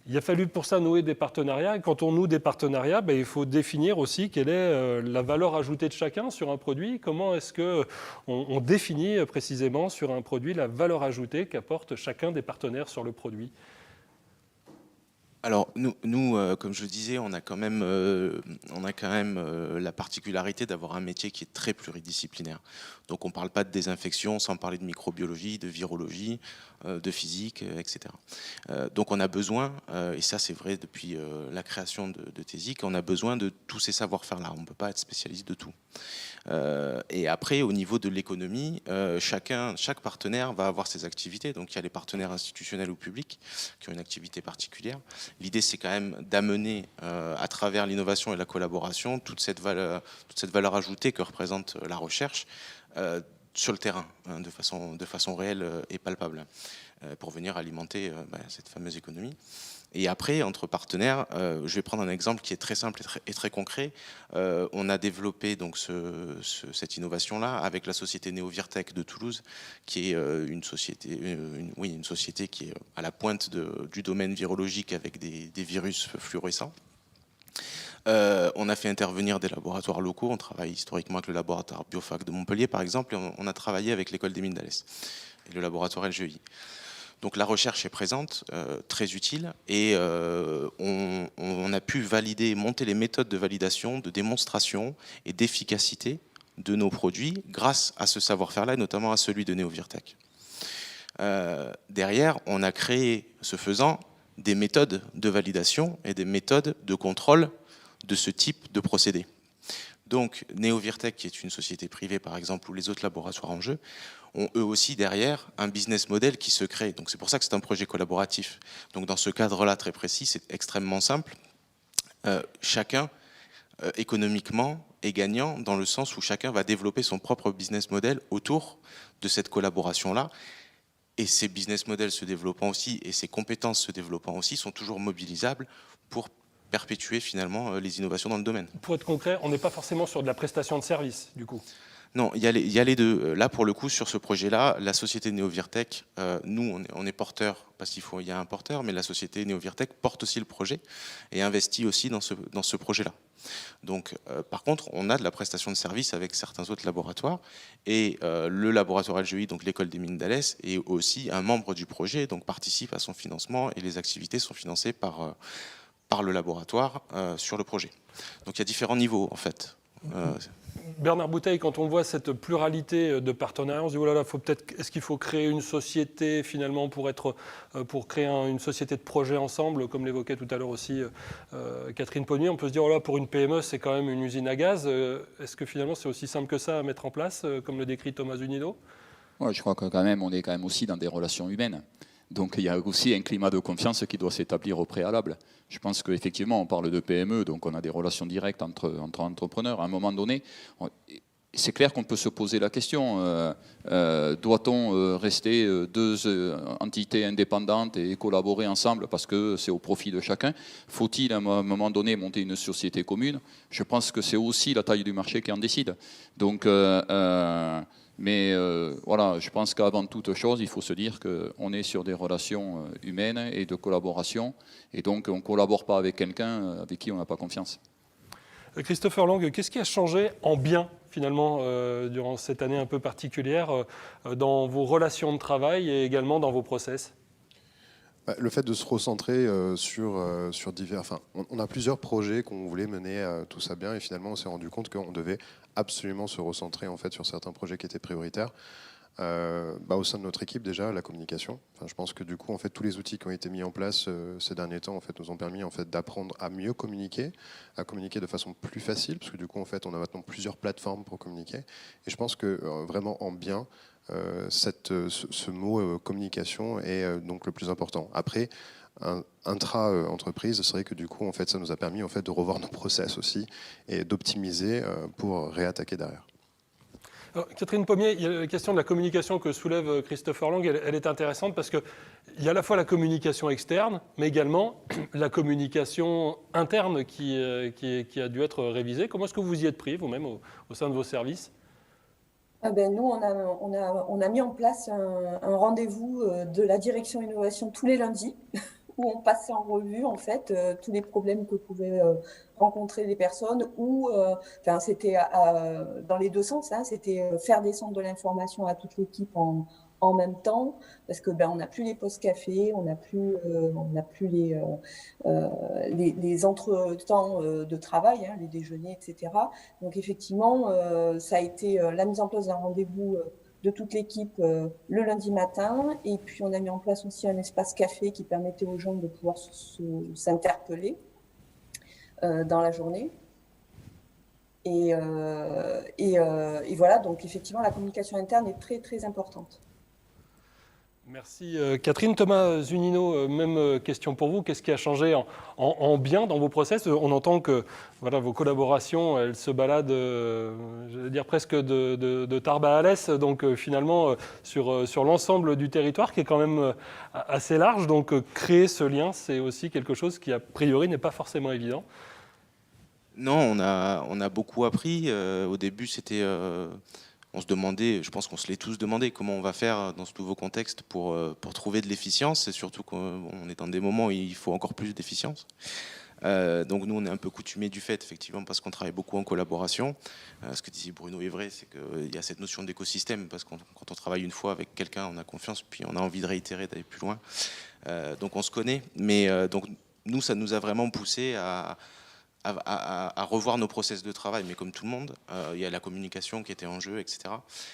Il a fallu pour ça nouer des partenariats. Et quand on noue des partenariats, il faut définir aussi quelle est la valeur ajoutée de chacun sur un produit. Comment est-ce qu'on définit précisément sur un produit la valeur ajoutée qu'apporte chacun des partenaires sur le produit? Alors nous comme je le disais, on a quand même la particularité d'avoir un métier qui est très pluridisciplinaire. Donc on ne parle pas de désinfection sans parler de microbiologie, de virologie, de physique, etc. Donc on a besoin, et ça c'est vrai depuis la création de TESIC, on a besoin de tous ces savoir-faire-là. On ne peut pas être spécialiste de tout. Et après, au niveau de l'économie, chaque partenaire va avoir ses activités. Donc il y a les partenaires institutionnels ou publics qui ont une activité particulière. L'idée, c'est quand même d'amener à travers l'innovation et la collaboration toute cette valeur ajoutée que représente la recherche sur le terrain, hein, de façon réelle et palpable, pour venir alimenter cette fameuse économie. Et après, entre partenaires, je vais prendre un exemple qui est très simple et très concret. On a développé donc cette innovation-là avec la société Néovirtec de Toulouse, qui est une société qui est à la pointe du domaine virologique avec des virus fluorescents. On a fait intervenir des laboratoires locaux. On travaille historiquement avec le laboratoire Biofac de Montpellier, par exemple, et on a travaillé avec l'école des mines d'Alès et le laboratoire LGEI. Donc la recherche est présente, très utile, et on a pu monter les méthodes de validation, de démonstration et d'efficacité de nos produits grâce à ce savoir-faire-là, et notamment à celui de Néovirtec. Derrière, on a créé, ce faisant, des méthodes de validation et des méthodes de contrôle de ce type de procédé. Donc Néovirtec, qui est une société privée par exemple, ou les autres laboratoires en jeu, ont eux aussi derrière un business model qui se crée. Donc c'est pour ça que c'est un projet collaboratif. Donc dans ce cadre-là très précis, c'est extrêmement simple. Chacun économiquement est gagnant dans le sens où chacun va développer son propre business model autour de cette collaboration-là. Et ces business models se développant aussi et ces compétences se développant aussi sont toujours mobilisables pour perpétuer finalement les innovations dans le domaine. Pour être concret, on n'est pas forcément sur de la prestation de service, du coup. Non, il y a les deux. Là, pour le coup, sur ce projet-là, la société Néovirtec, nous, on est porteur, parce qu'il y a un porteur, mais la société Néovirtec porte aussi le projet et investit aussi dans ce projet-là. Donc, par contre, on a de la prestation de service avec certains autres laboratoires, et le laboratoire LGEI, donc l'école des mines d'Alès, est aussi un membre du projet, donc participe à son financement, et les activités sont financées par le laboratoire sur le projet. Donc, il y a différents niveaux, en fait. Bernard Bouteille, quand on voit cette pluralité de partenariats, on se dit, oh là là, est-ce qu'il faut créer une société finalement pour créer une société de projet ensemble, comme l'évoquait tout à l'heure aussi Catherine Ponnier. On peut se dire, oh là, pour une PME, c'est quand même une usine à gaz. Est-ce que finalement c'est aussi simple que ça à mettre en place, comme le décrit Thomas Zunido ? Ouais, je crois que quand même, on est quand même aussi dans des relations humaines. Donc il y a aussi un climat de confiance qui doit s'établir au préalable. Je pense qu'effectivement, on parle de PME, donc on a des relations directes entre entrepreneurs. À un moment donné, c'est clair qu'on peut se poser la question, doit-on rester deux entités indépendantes et collaborer ensemble parce que c'est au profit de chacun? Faut-il à un moment donné monter une société commune? Je pense que c'est aussi la taille du marché qui en décide. Donc, mais voilà, je pense qu'avant toute chose, il faut se dire qu'on est sur des relations humaines et de collaboration. Et donc, on ne collabore pas avec quelqu'un avec qui on n'a pas confiance. Christopher Lang, qu'est-ce qui a changé en bien, finalement, durant cette année un peu particulière, dans vos relations de travail et également dans vos process ? Le fait de se recentrer sur divers... Enfin, on a plusieurs projets qu'on voulait mener tout ça bien, et finalement, on s'est rendu compte qu'on devait absolument se recentrer en fait, sur certains projets qui étaient prioritaires. Au sein de notre équipe, déjà, la communication. Enfin, je pense que du coup, en fait, tous les outils qui ont été mis en place ces derniers temps en fait, nous ont permis en fait, d'apprendre à mieux communiquer, à communiquer de façon plus facile, parce que du coup, en fait, on a maintenant plusieurs plateformes pour communiquer. Et je pense que vraiment en bien, ce mot communication est donc le plus important. Après, intra-entreprise, c'est vrai que du coup, en fait, ça nous a permis en fait, de revoir nos process aussi et d'optimiser pour réattaquer derrière. Alors, Catherine Pommier, il y a la question de la communication que soulève Christopher Lang, elle est intéressante parce qu'il y a à la fois la communication externe, mais également la communication interne qui a dû être révisée. Comment est-ce que vous y êtes pris, vous-même, au sein de vos services ? Nous, on a mis en place un rendez-vous de la direction innovation tous les lundis, où on passait en revue en fait tous les problèmes que pouvaient rencontrer les personnes, ou c'était dans les deux sens, hein, c'était faire descendre de l'information à toute l'équipe en même temps, parce que on n'a plus les postes café, on n'a plus les entretemps de travail, hein, les déjeuners, etc. Donc effectivement, ça a été la mise en place d'un rendez-vous de toute l'équipe le lundi matin, et puis on a mis en place aussi un espace café qui permettait aux gens de pouvoir s'interpeller dans la journée. Et voilà, donc effectivement, la communication interne est très, très importante. Merci Catherine. Thomas Zunino, même question pour vous. Qu'est-ce qui a changé en bien dans vos process? On entend que voilà, vos collaborations, elles se baladent, j'allais dire presque de Tarbes à Alès, donc finalement sur l'ensemble du territoire qui est quand même assez large. Donc créer ce lien, c'est aussi quelque chose qui a priori n'est pas forcément évident. Non, on a beaucoup appris. Au début, c'était... on se demandait, je pense qu'on se l'est tous demandé, comment on va faire dans ce nouveau contexte pour trouver de l'efficience, et surtout qu'on est dans des moments où il faut encore plus d'efficience. Donc nous, on est un peu coutumés du fait, effectivement, parce qu'on travaille beaucoup en collaboration. Ce que disait Bruno est vrai, c'est qu'il y a cette notion d'écosystème, parce que quand on travaille une fois avec quelqu'un, on a confiance, puis on a envie de réitérer, d'aller plus loin. Donc on se connaît, mais donc nous, ça nous a vraiment poussé à revoir nos process de travail, mais comme tout le monde, il y a la communication qui était en jeu, etc.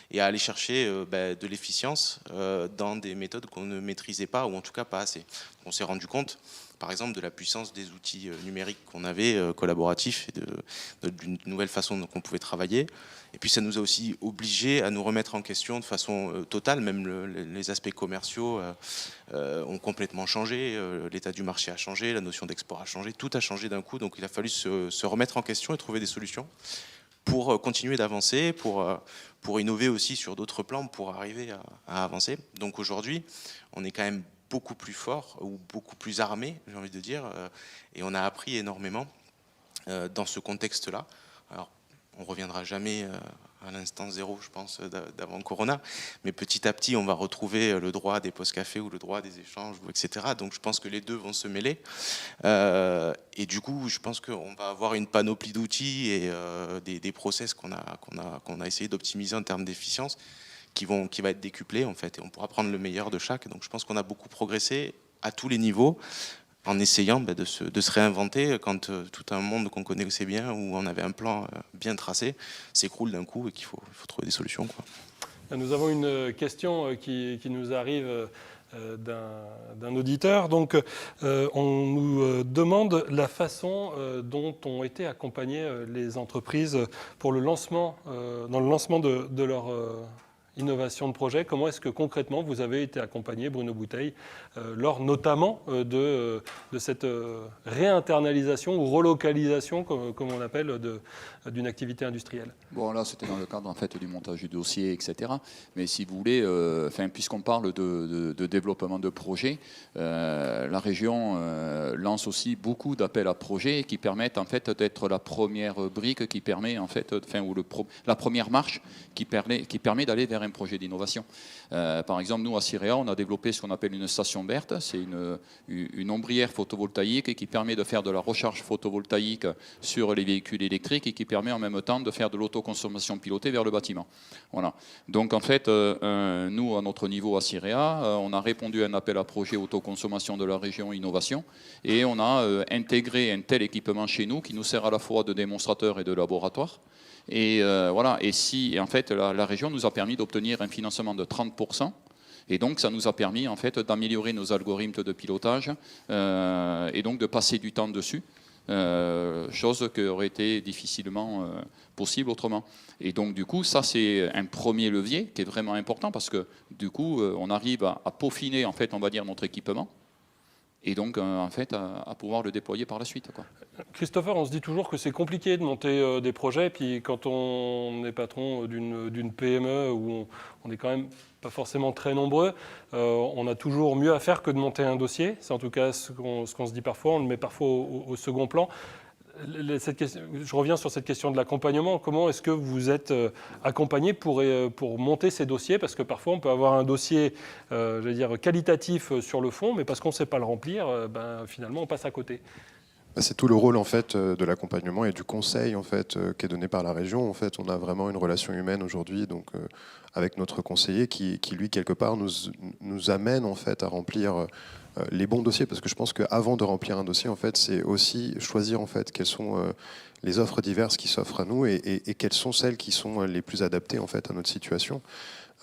Et à aller chercher de l'efficience dans des méthodes qu'on ne maîtrisait pas, ou en tout cas pas assez. On s'est rendu compte, par exemple, de la puissance des outils numériques qu'on avait, collaboratifs, et d'une nouvelle façon qu'on pouvait travailler. Et puis ça nous a aussi obligés à nous remettre en question de façon totale, même les aspects commerciaux ont complètement changé, l'état du marché a changé, la notion d'export a changé, tout a changé d'un coup, donc il a fallu se remettre en question et trouver des solutions pour continuer d'avancer, pour innover aussi sur d'autres plans, pour arriver à avancer. Donc aujourd'hui, on est quand même beaucoup plus fort, ou beaucoup plus armé, j'ai envie de dire, et on a appris énormément dans ce contexte-là. Alors, on ne reviendra jamais à l'instant zéro, je pense, d'avant Corona, mais petit à petit, on va retrouver le droit des post-cafés ou le droit des échanges, etc. Donc, je pense que les deux vont se mêler. Et du coup, je pense qu'on va avoir une panoplie d'outils et des process qu'on a essayé d'optimiser en termes d'efficience qui va être décuplé, en fait, et on pourra prendre le meilleur de chaque. Donc, je pense qu'on a beaucoup progressé à tous les niveaux, en essayant de se réinventer quand tout un monde qu'on connaissait bien, où on avait un plan bien tracé, s'écroule d'un coup et qu'il faut trouver des solutions, quoi. Nous avons une question qui nous arrive d'un auditeur. Donc, on nous demande la façon dont ont été accompagnées les entreprises pour le lancement, dans le lancement de leur innovation de projet. Comment est-ce que concrètement vous avez été accompagné, Bruno Bouteille, lors notamment de cette réinternalisation ou relocalisation, comme on l'appelle, d'une activité industrielle? Bon, là, c'était dans le cadre en fait du montage du dossier, etc. Mais si vous voulez, puisqu'on parle de développement de projets, la région lance aussi beaucoup d'appels à projets qui permettent en fait d'être la première brique qui permet en fait, la première marche qui permet d'aller vers un projet d'innovation. Par exemple, nous à Cirea, on a développé ce qu'on appelle une station verte. C'est une ombrière photovoltaïque qui permet de faire de la recharge photovoltaïque sur les véhicules électriques et qui permet en même temps de faire de l'autoconsommation pilotée vers le bâtiment. Voilà. Donc en fait, nous à notre niveau à Cirea, on a répondu à un appel à projet autoconsommation de la région innovation et on a intégré un tel équipement chez nous qui nous sert à la fois de démonstrateur et de laboratoire. Et voilà. Et en fait, la région nous a permis d'obtenir un financement de 30%. Et donc, ça nous a permis en fait d'améliorer nos algorithmes de pilotage et donc de passer du temps dessus, chose qui aurait été difficilement possible autrement. Et donc, du coup, ça c'est un premier levier qui est vraiment important parce que du coup, on arrive à peaufiner en fait, on va dire, notre équipement. Et donc, en fait, à pouvoir le déployer par la suite, quoi. Christopher, on se dit toujours que c'est compliqué de monter des projets, puis quand on est patron d'une PME où on est quand même pas forcément très nombreux, on a toujours mieux à faire que de monter un dossier. C'est en tout cas ce qu'on se dit parfois, on le met parfois au second plan. Je reviens sur cette question de l'accompagnement. Comment est-ce que vous êtes accompagné pour monter ces dossiers? Parce que parfois, on peut avoir un dossier j'allais dire, qualitatif sur le fond, mais parce qu'on ne sait pas le remplir, finalement, on passe à côté. C'est tout le rôle en fait de l'accompagnement et du conseil en fait qui est donné par la région. En fait, on a vraiment une relation humaine aujourd'hui, donc avec notre conseiller qui lui quelque part nous amène en fait à remplir les bons dossiers, parce que je pense qu'avant de remplir un dossier, en fait, c'est aussi choisir en fait quelles sont les offres diverses qui s'offrent à nous et quelles sont celles qui sont les plus adaptées en fait à notre situation.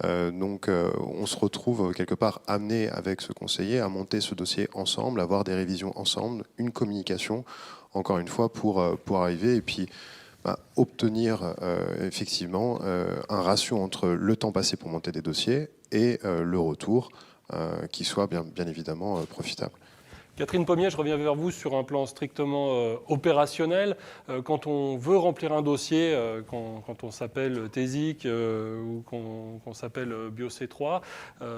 Donc on se retrouve quelque part amené avec ce conseiller à monter ce dossier ensemble, avoir des révisions ensemble, une communication, encore une fois, pour arriver. Et puis obtenir effectivement un ratio entre le temps passé pour monter des dossiers et le retour qui soit bien évidemment profitable. Catherine Pommier, je reviens vers vous sur un plan strictement opérationnel. Quand on veut remplir un dossier, quand on s'appelle TESIC ou qu'on s'appelle BioC3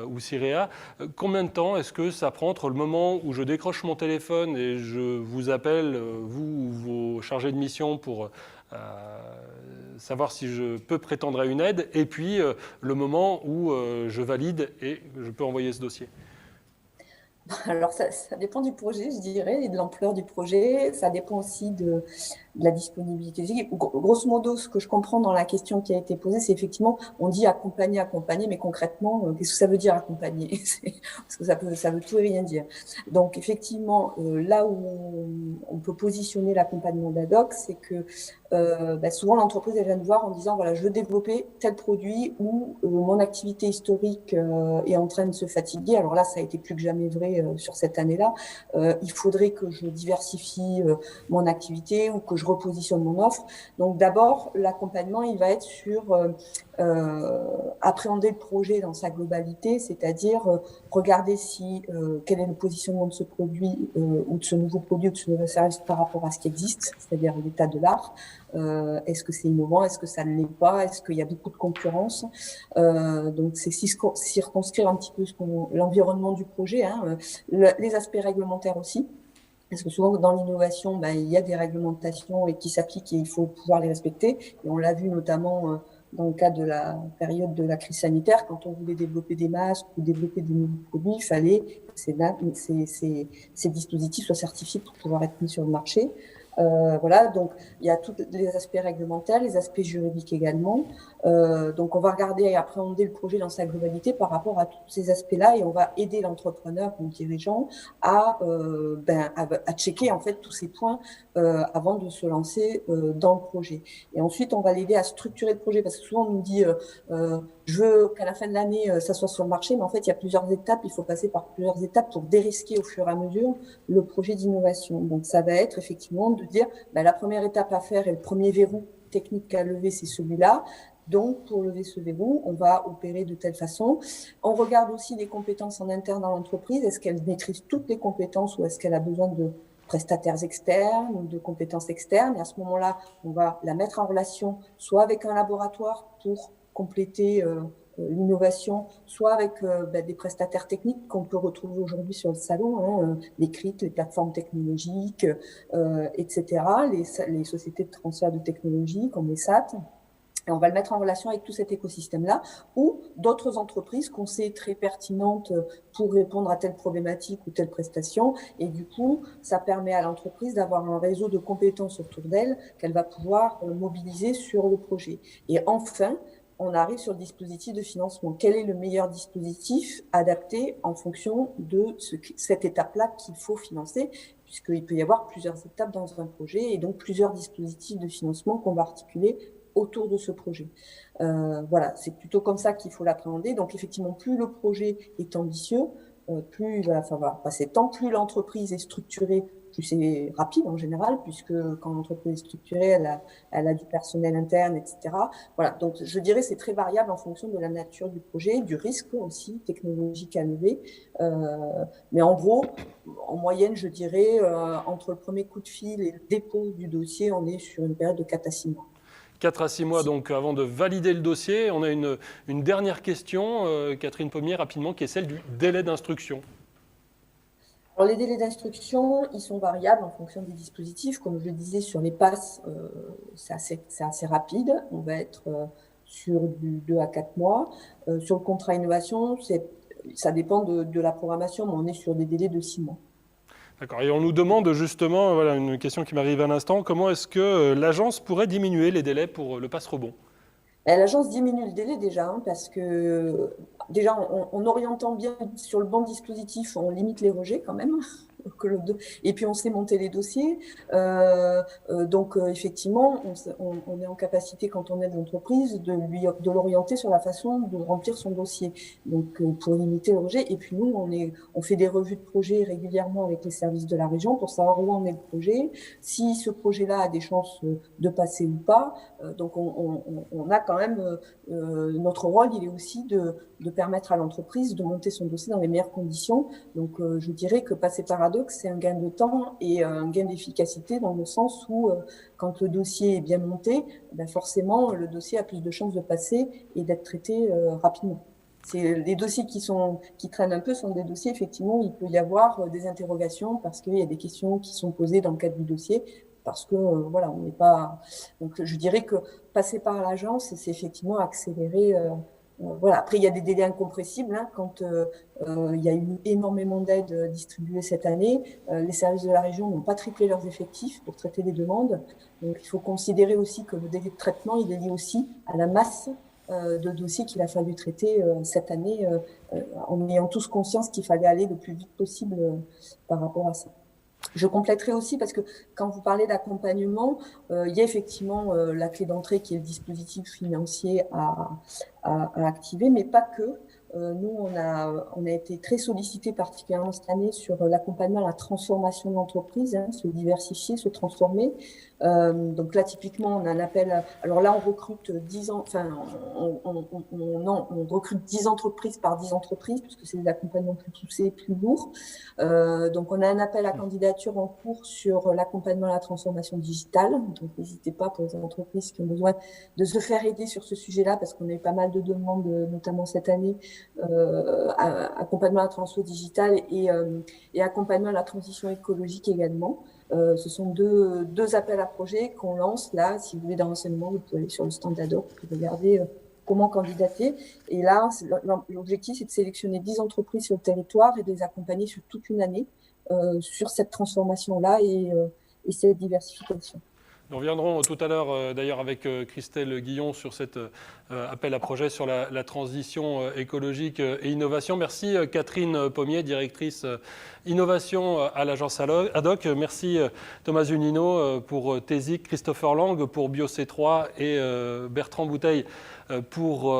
ou CIREA, combien de temps est-ce que ça prend entre le moment où je décroche mon téléphone et je vous appelle, vous ou vos chargés de mission, pour savoir si je peux prétendre à une aide, et puis le moment où je valide et je peux envoyer ce dossier? Alors, ça dépend du projet, je dirais, et de l'ampleur du projet. Ça dépend aussi de la disponibilité. Grosso modo, ce que je comprends dans la question qui a été posée, c'est effectivement, on dit accompagner, mais concrètement, qu'est-ce que ça veut dire accompagner? Parce que ça veut tout et rien dire. Donc, effectivement, là où on peut positionner l'accompagnement d'ad hoc, c'est que souvent l'entreprise elle vient de voir en disant voilà, je veux développer tel produit ou mon activité historique est en train de se fatiguer. Alors là, ça a été plus que jamais vrai sur cette année-là. Il faudrait que je diversifie mon activité ou que je repositionne mon offre. Donc d'abord, l'accompagnement, il va être sur appréhender le projet dans sa globalité, c'est-à-dire regarder quel est le positionnement de ce produit ou de ce nouveau produit ou de ce nouveau service par rapport à ce qui existe, c'est-à-dire l'état de l'art. Est-ce que c'est innovant? Est-ce que ça ne l'est pas? Est-ce qu'il y a beaucoup de concurrence? Donc, c'est circonscrire un petit peu l'environnement du projet, les aspects réglementaires aussi. Parce que souvent, dans l'innovation, il y a des réglementations qui s'appliquent et il faut pouvoir les respecter. Et on l'a vu notamment dans le cadre de la période de la crise sanitaire, quand on voulait développer des masques ou développer des nouveaux produits, il fallait que ces dispositifs soient certifiés pour pouvoir être mis sur le marché. Voilà, donc il y a tous les aspects réglementaires, les aspects juridiques également. Donc on va regarder et appréhender le projet dans sa globalité par rapport à tous ces aspects-là et on va aider l'entrepreneur ou le dirigeant à checker en fait tous ces points avant de se lancer dans le projet. Et ensuite on va l'aider à structurer le projet parce que souvent on nous dit je veux qu'à la fin de l'année ça soit sur le marché, mais en fait il y a plusieurs étapes, il faut passer par plusieurs étapes pour dérisquer au fur et à mesure le projet d'innovation. Donc ça va être effectivement de dire la première étape à faire et le premier verrou technique à lever, c'est celui-là. Donc, pour lever ce verrou, on va opérer de telle façon. On regarde aussi les compétences en interne dans l'entreprise. Est-ce qu'elle maîtrise toutes les compétences ou est-ce qu'elle a besoin de prestataires externes ou de compétences externes? Et à ce moment-là, on va la mettre en relation soit avec un laboratoire pour compléter l'innovation, soit avec des prestataires techniques qu'on peut retrouver aujourd'hui sur le salon, les CRIT, les plateformes technologiques, etc., les sociétés de transfert de technologie comme les SAT. Et on va le mettre en relation avec tout cet écosystème-là, ou d'autres entreprises qu'on sait très pertinentes pour répondre à telle problématique ou telle prestation. Et du coup, ça permet à l'entreprise d'avoir un réseau de compétences autour d'elle qu'elle va pouvoir mobiliser sur le projet. Et enfin, on arrive sur le dispositif de financement. Quel est le meilleur dispositif adapté en fonction de cette étape-là qu'il faut financer, puisqu'il peut y avoir plusieurs étapes dans un projet et donc plusieurs dispositifs de financement qu'on va articuler autour de ce projet. Voilà, c'est plutôt comme ça qu'il faut l'appréhender. Donc effectivement, plus le projet est ambitieux, plus il va falloir passer de temps, plus l'entreprise est structurée, plus c'est rapide en général, puisque quand l'entreprise est structurée, elle a du personnel interne, etc. Voilà, donc je dirais c'est très variable en fonction de la nature du projet, du risque aussi technologique à lever. Mais en gros, en moyenne, je dirais, entre le premier coup de fil et le dépôt du dossier, on est sur une période de 4 à 6 mois. 4 à 6 mois donc avant de valider le dossier. On a une dernière question, Catherine Pommier, rapidement, qui est celle du délai d'instruction. Alors, les délais d'instruction, ils sont variables en fonction des dispositifs. Comme je le disais, sur les passes, c'est assez rapide. On va être sur du 2 à 4 mois. Sur le contrat innovation, ça dépend de la programmation, mais on est sur des délais de 6 mois. D'accord. Et on nous demande justement, voilà une question qui m'arrive à l'instant, comment est-ce que l'agence pourrait diminuer les délais pour le passe rebond? L'agence diminue le délai déjà, parce que déjà en orientant bien sur le bon dispositif, on limite les rejets quand même. Et puis on sait monter les dossiers. Donc effectivement, on est en capacité, quand on aide l'entreprise, de l'orienter sur la façon de remplir son dossier. Donc pour limiter le rejet. Et puis nous, on fait des revues de projet régulièrement avec les services de la région pour savoir où en est le projet, si ce projet-là a des chances de passer ou pas. Donc on a quand même notre rôle, il est aussi de permettre à l'entreprise de monter son dossier dans les meilleures conditions. Donc je dirais que passer par ADOC, c'est un gain de temps et un gain d'efficacité dans le sens où quand le dossier est bien monté, ben forcément le dossier a plus de chances de passer et d'être traité rapidement. Les dossiers qui traînent un peu sont des dossiers, effectivement, il peut y avoir des interrogations parce qu'il y a des questions qui sont posées dans le cadre du dossier, parce que voilà, on n'est pas. Donc je dirais que passer par l'agence, c'est effectivement accélérer. Voilà. Après, il y a des délais incompressibles. Hein, quand il y a eu énormément d'aides distribuées cette année, les services de la région n'ont pas triplé leurs effectifs pour traiter les demandes. Donc il faut considérer aussi que le délai de traitement, il est lié aussi à la masse de dossiers qu'il a fallu traiter cette année, en ayant tous conscience qu'il fallait aller le plus vite possible par rapport à ça. Je compléterai aussi parce que quand vous parlez d'accompagnement, il y a effectivement la clé d'entrée qui est le dispositif financier à activer, mais pas que. Nous, on a été très sollicités particulièrement cette année sur l'accompagnement à la transformation de l'entreprise, hein, se diversifier, se transformer. Donc là, typiquement, on a un appel. Alors là, on recrute 10 ans. Enfin, on recrute 10 entreprises par 10 entreprises, puisque c'est des accompagnements plus poussés, plus lourds. Donc, on a un appel à candidature en cours sur l'accompagnement à la transformation digitale. Donc, n'hésitez pas pour les entreprises qui ont besoin de se faire aider sur ce sujet-là, parce qu'on a eu pas mal de demandes, notamment cette année, accompagnement à la transformation digitale et accompagnement à la transition écologique également. Ce sont deux appels à projets qu'on lance là. Si vous voulez des renseignements, vous pouvez aller sur le stand d'ADOC pour regarder comment candidater. Et là, l'objectif, c'est de sélectionner 10 entreprises sur le territoire et de les accompagner sur toute une année sur cette transformation-là et cette diversification. Nous reviendrons tout à l'heure d'ailleurs avec Christelle Guillon sur cet appel à projet sur la transition écologique et innovation. Merci Catherine Pommier, directrice innovation à l'agence ADOC. Merci Thomas Zunino pour TESIC, Christopher Lang pour BioC3 et Bertrand Bouteille pour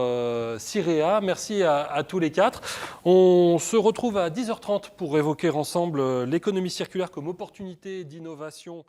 CIREA. Merci à tous les quatre. On se retrouve à 10h30 pour évoquer ensemble l'économie circulaire comme opportunité d'innovation